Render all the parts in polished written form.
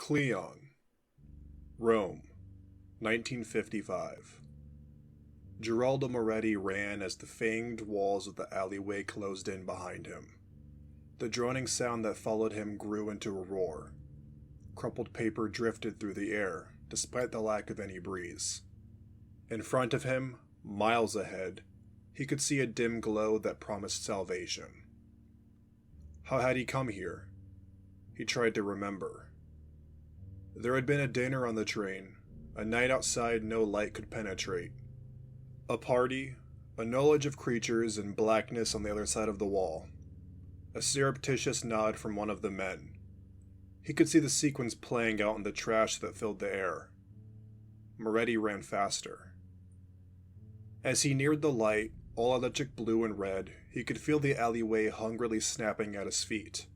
Cleon, Rome, 1955. Geraldo Moretti ran as the fanged walls of the alleyway closed in behind him. The droning sound that followed him grew into a roar. Crumpled paper drifted through the air, despite the lack of any breeze. In front of him, miles ahead, he could see a dim glow that promised salvation. How had he come here? He tried to remember. There had been a dinner on the train, a night outside no light could penetrate. A party, a knowledge of creatures and blackness on the other side of the wall. A surreptitious nod from one of the men. He could see the sequence playing out in the trash that filled the air. Moretti ran faster. As he neared the light, all electric blue and red, he could feel the alleyway hungrily snapping at his feet.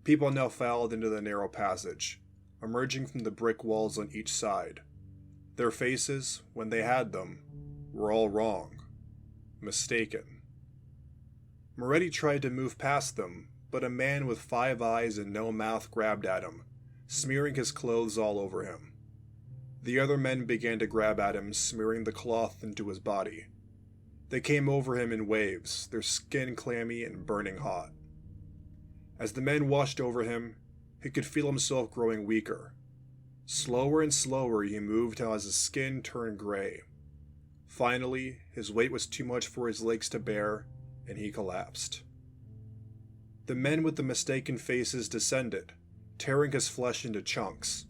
People now filed into the narrow passage, emerging from the brick walls on each side. Their faces, when they had them, were all wrong. Mistaken. Moretti tried to move past them, but a man with 5 eyes and no mouth grabbed at him, smearing his clothes all over him. The other men began to grab at him, smearing the cloth into his body. They came over him in waves, their skin clammy and burning hot. As the men washed over him, he could feel himself growing weaker. Slower and slower he moved as his skin turned gray. Finally, his weight was too much for his legs to bear, and he collapsed. The men with the mistaken faces descended, tearing his flesh into chunks.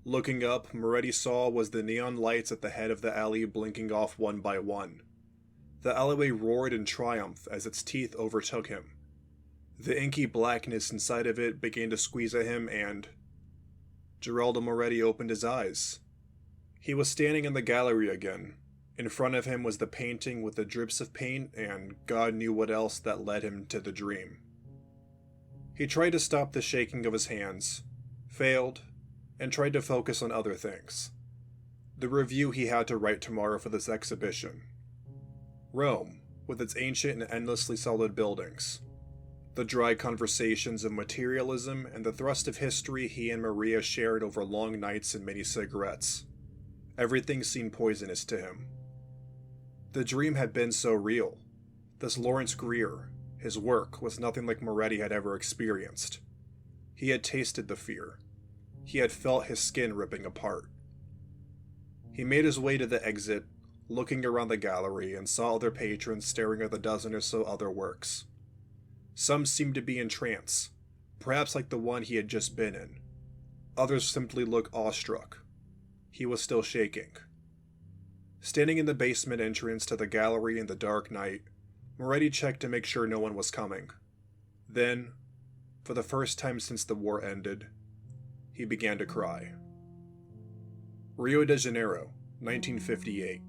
Looking up, Moretti saw was the neon lights at the head of the alley blinking off one by one. The alleyway roared in triumph as its teeth overtook him. The inky blackness inside of it began to squeeze at him and... Geraldo Moretti opened his eyes. He was standing in the gallery again. In front of him was the painting with the drips of paint and God knew what else that led him to the dream. He tried to stop the shaking of his hands, failed, and tried to focus on other things. The review he had to write tomorrow for this exhibition. Rome, with its ancient and endlessly solid buildings. The dry conversations of materialism and the thrust of history he and Maria shared over long nights and many cigarettes. Everything seemed poisonous to him. The dream had been so real. This Lawrence Greer, his work, was nothing like Moretti had ever experienced. He had tasted the fear. He had felt his skin ripping apart. He made his way to the exit, looking around the gallery, and saw other patrons staring at the dozen or so other works. Some seemed to be in trance, perhaps like the one he had just been in. Others simply looked awestruck. He was still shaking. Standing in the basement entrance to the gallery in the dark night, Moretti checked to make sure no one was coming. Then, for the first time since the war ended, he began to cry. Rio de Janeiro, 1958.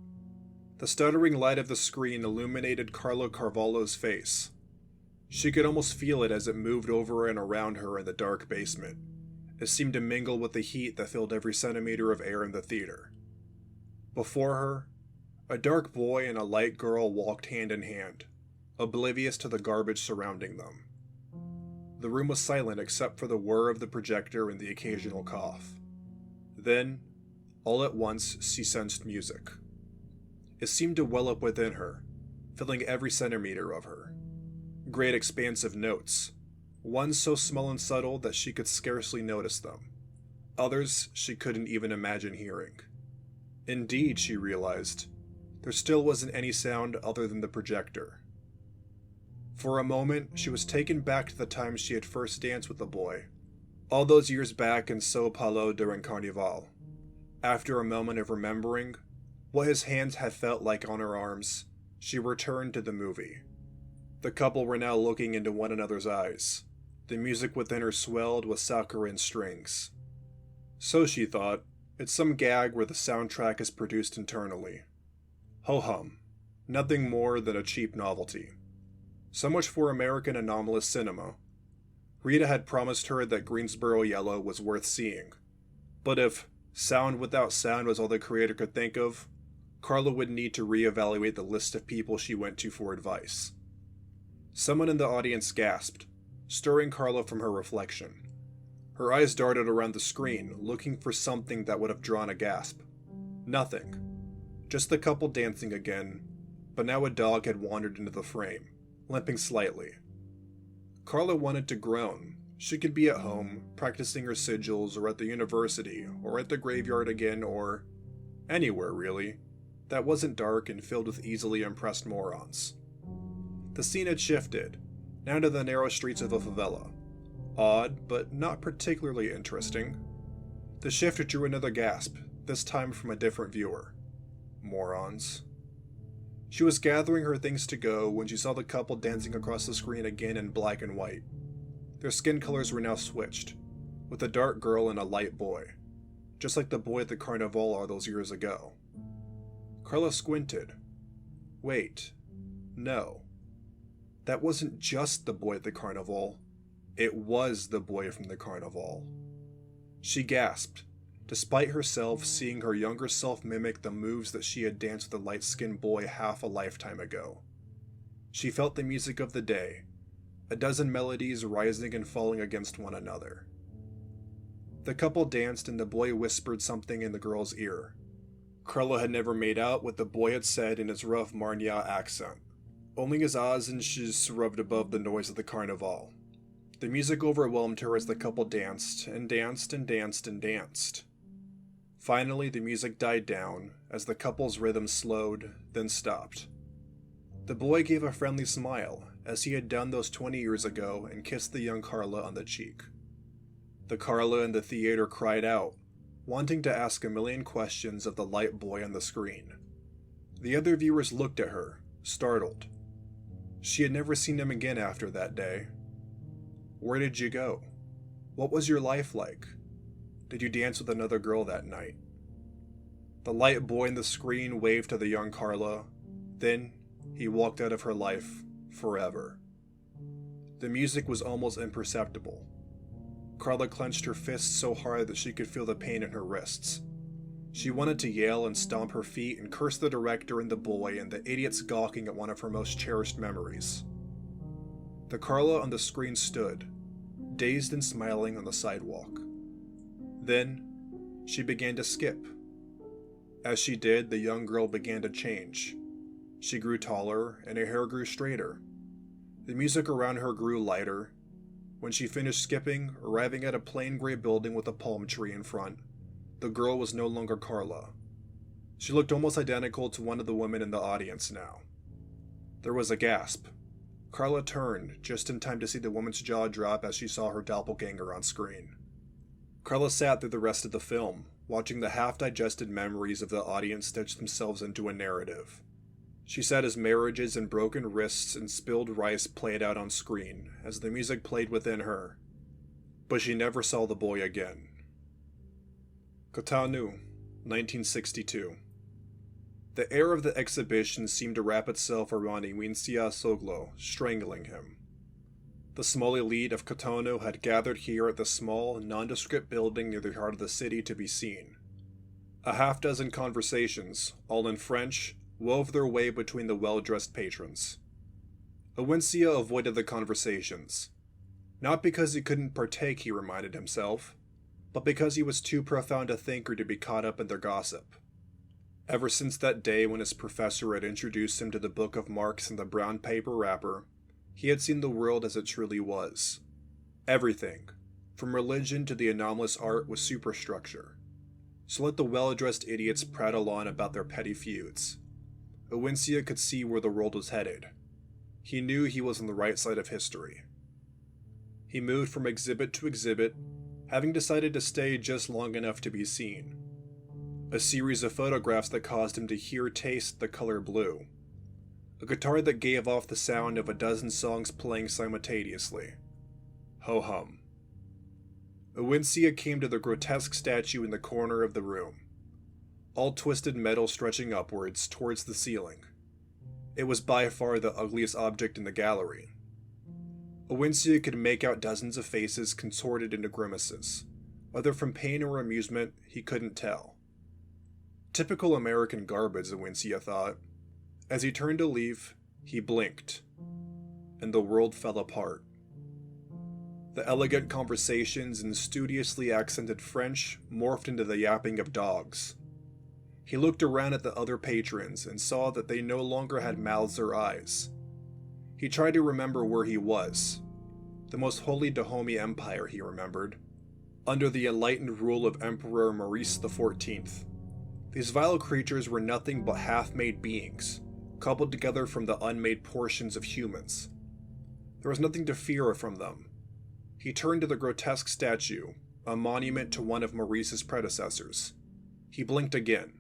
The stuttering light of the screen illuminated Carlo Carvalho's face. She could almost feel it as it moved over and around her in the dark basement. It seemed to mingle with the heat that filled every centimeter of air in the theater. Before her, a dark boy and a light girl walked hand in hand, oblivious to the garbage surrounding them. The room was silent except for the whir of the projector and the occasional cough. Then, all at once, she sensed music. It seemed to well up within her, filling every centimeter of her. Great expansive notes, one so small and subtle that she could scarcely notice them. Others she couldn't even imagine hearing. Indeed, she realized, there still wasn't any sound other than the projector. For a moment, she was taken back to the time she had first danced with the boy, all those years back in São Paulo during Carnival. After a moment of remembering what his hands had felt like on her arms, she returned to the movie. The couple were now looking into one another's eyes. The music within her swelled with saccharine strings. So she thought, it's some gag where the soundtrack is produced internally. Ho-hum, nothing more than a cheap novelty. So much for American anomalous cinema. Rita had promised her that Greensboro Yellow was worth seeing. But if sound without sound was all the creator could think of, Carla would need to reevaluate the list of people she went to for advice. Someone in the audience gasped, stirring Carla from her reflection. Her eyes darted around the screen, looking for something that would have drawn a gasp. Nothing. Just the couple dancing again, but now a dog had wandered into the frame, limping slightly. Carla wanted to groan. She could be at home, practicing her sigils, or at the university, or at the graveyard again, or anywhere, really, that wasn't dark and filled with easily impressed morons. The scene had shifted, now to the narrow streets of a favela. Odd, but not particularly interesting. The shift drew another gasp, this time from a different viewer. Morons. She was gathering her things to go when she saw the couple dancing across the screen again in black and white. Their skin colors were now switched, with a dark girl and a light boy, just like the boy at the carnival all those years ago. Carla squinted. Wait, no. That wasn't just the boy at the carnival. It was the boy from the carnival. She gasped, despite herself seeing her younger self mimic the moves that she had danced with the light-skinned boy half a lifetime ago. She felt the music of the day, a dozen melodies rising and falling against one another. The couple danced and the boy whispered something in the girl's ear. Carla had never made out what the boy had said in his rough Marnia accent. Only his ahs and shs rubbed above the noise of the carnival. The music overwhelmed her as the couple danced, and danced, and danced, and danced. Finally, the music died down, as the couple's rhythm slowed, then stopped. The boy gave a friendly smile, as he had done those 20 years ago, and kissed the young Carla on the cheek. The Carla in the theater cried out, wanting to ask a million questions of the light boy on the screen. The other viewers looked at her, startled. She had never seen him again after that day. Where did you go? What was your life like? Did you dance with another girl that night? The light boy on the screen waved to the young Carla. Then, he walked out of her life forever. The music was almost imperceptible. Carla clenched her fists so hard that she could feel the pain in her wrists. She wanted to yell and stomp her feet and curse the director and the boy and the idiots gawking at one of her most cherished memories. The Carla on the screen stood, dazed and smiling on the sidewalk. Then, she began to skip. As she did, the young girl began to change. She grew taller, and her hair grew straighter. The music around her grew lighter. When she finished skipping, arriving at a plain gray building with a palm tree in front, the girl was no longer Carla. She looked almost identical to one of the women in the audience now. There was a gasp. Carla turned, just in time to see the woman's jaw drop as she saw her doppelganger on screen. Carla sat through the rest of the film, watching the half-digested memories of the audience stitch themselves into a narrative. She sat as marriages and broken wrists and spilled rice played out on screen, as the music played within her. But she never saw the boy again. Cotonou, 1962. The air of the exhibition seemed to wrap itself around Iwincia Soglo, strangling him. The small elite of Cotonou had gathered here at the small, nondescript building near the heart of the city to be seen. A half-dozen conversations, all in French, wove their way between the well-dressed patrons. Iwincia avoided the conversations. Not because he couldn't partake, he reminded himself, but because he was too profound a thinker to be caught up in their gossip. Ever since that day when his professor had introduced him to the Book of Marks in the brown paper wrapper, he had seen the world as it truly was. Everything, from religion to the anomalous art, was superstructure. So let the well-dressed idiots prattle on about their petty feuds. Iwincia could see where the world was headed. He knew he was on the right side of history. He moved from exhibit to exhibit, having decided to stay just long enough to be seen. A series of photographs that caused him to taste the color blue. A guitar that gave off the sound of a dozen songs playing simultaneously. Ho-hum. Iwincia came to the grotesque statue in the corner of the room. All twisted metal stretching upwards, towards the ceiling. It was by far the ugliest object in the gallery. Iwincia could make out dozens of faces contorted into grimaces. Whether from pain or amusement, he couldn't tell. Typical American garbage, Iwincia thought. As he turned to leave, he blinked, and the world fell apart. The elegant conversations in studiously accented French morphed into the yapping of dogs. He looked around at the other patrons and saw that they no longer had mouths or eyes. He tried to remember where he was. The most holy Dahomey Empire, he remembered, under the enlightened rule of Emperor Maurice XIV. These vile creatures were nothing but half-made beings, cobbled together from the unmade portions of humans. There was nothing to fear from them. He turned to the grotesque statue, a monument to one of Maurice's predecessors. He blinked again.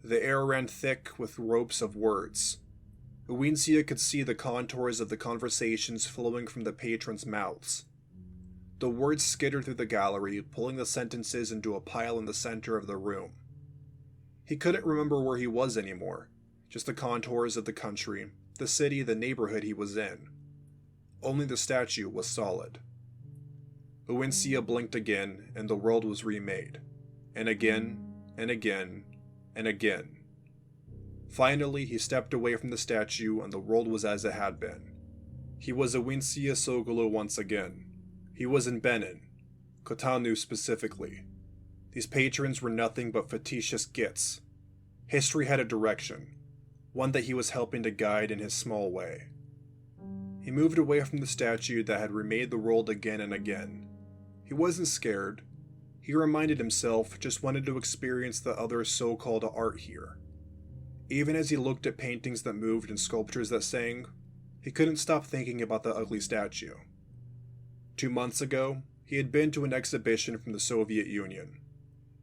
The air ran thick with ropes of words. Uwincia could see the contours of the conversations flowing from the patrons' mouths. The words skittered through the gallery, pulling the sentences into a pile in the center of the room. He couldn't remember where he was anymore, just the contours of the country, the city, the neighborhood he was in. Only the statue was solid. Uwincia blinked again, and the world was remade. And again, and again, and again. Finally, he stepped away from the statue, and the world was as it had been. He was Uwincia Sogolu once again. He was in Benin, Cotonou specifically. These patrons were nothing but fictitious gits. History had a direction, one that he was helping to guide in his small way. He moved away from the statue that had remade the world again and again. He wasn't scared. He reminded himself just wanted to experience the other so-called art here. Even as he looked at paintings that moved and sculptures that sang, he couldn't stop thinking about the ugly statue. 2 months ago, he had been to an exhibition from the Soviet Union.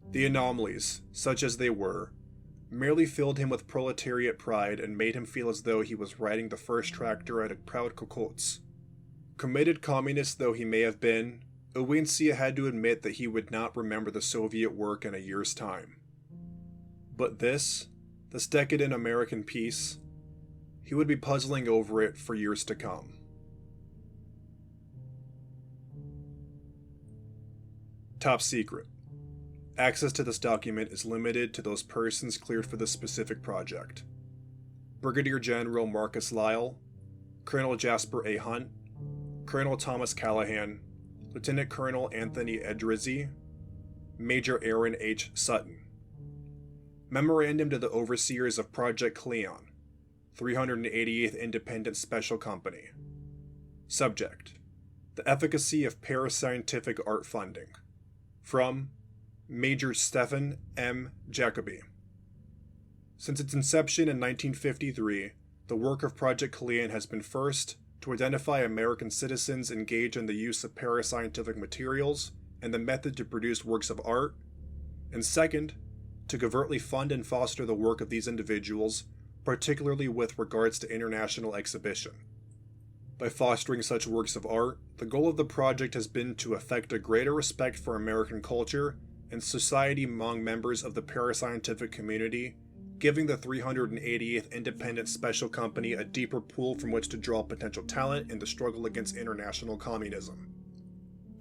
The anomalies, such as they were, merely filled him with proletariat pride and made him feel as though he was riding the first tractor at a proud cocottes. Committed communist though he may have been, Uwincia had to admit that he would not remember the Soviet work in a year's time. But this decadent American piece, he would be puzzling over it for years to come. Top secret. Access to this document is limited to those persons cleared for this specific project. Brigadier General Marcus Lyle, Colonel Jasper A. Hunt, Colonel Thomas Callahan, Lieutenant Colonel Anthony Edrizzi, Major Aaron H. Sutton. Memorandum to the Overseers of Project Cleon, 388th Independent Special Company. Subject: The efficacy of parascientific art funding. From Major Stephen M. Jacoby. Since its inception in 1953, the work of Project Cleon has been first, to identify American citizens engaged in the use of parascientific materials and the method to produce works of art, and second, to covertly fund and foster the work of these individuals, particularly with regards to international exhibition. By fostering such works of art, the goal of the project has been to effect a greater respect for American culture and society among members of the parascientific community, giving the 388th Independent Special Company a deeper pool from which to draw potential talent in the struggle against international communism.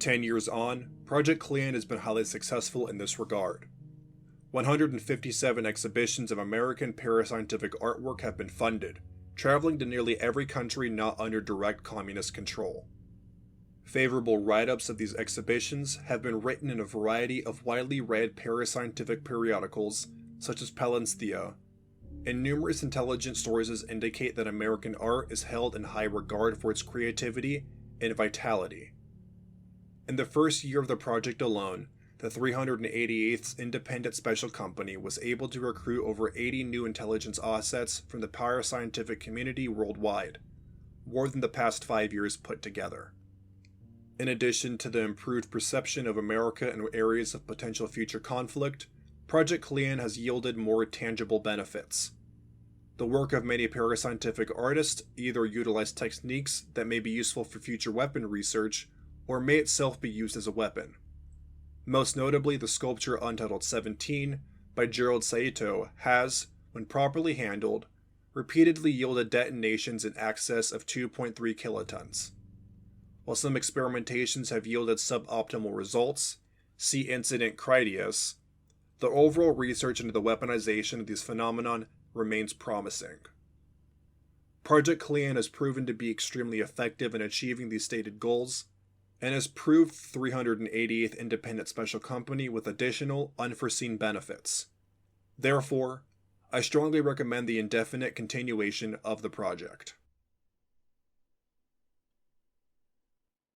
10 years on, Project Cleon has been highly successful in this regard. 157 exhibitions of American parascientific artwork have been funded, traveling to nearly every country not under direct communist control. Favorable write-ups of these exhibitions have been written in a variety of widely read parascientific periodicals, such as Palinthea, and numerous intelligence sources indicate that American art is held in high regard for its creativity and vitality. In the first year of the project alone, the 388th Independent Special Company was able to recruit over 80 new intelligence assets from the parascientific community worldwide, more than the past 5 years put together. In addition to the improved perception of America in areas of potential future conflict, Project Cleon has yielded more tangible benefits. The work of many parascientific artists either utilize techniques that may be useful for future weapon research, or may itself be used as a weapon. Most notably, the sculpture Untitled 17 by Gerald Saito has, when properly handled, repeatedly yielded detonations in excess of 2.3 kilotons. While some experimentations have yielded suboptimal results, see Incident Critias, the overall research into the weaponization of these phenomenon remains promising. Project Cleon has proven to be extremely effective in achieving these stated goals, and has proved 388th independent special company with additional, unforeseen benefits. Therefore, I strongly recommend the indefinite continuation of the project.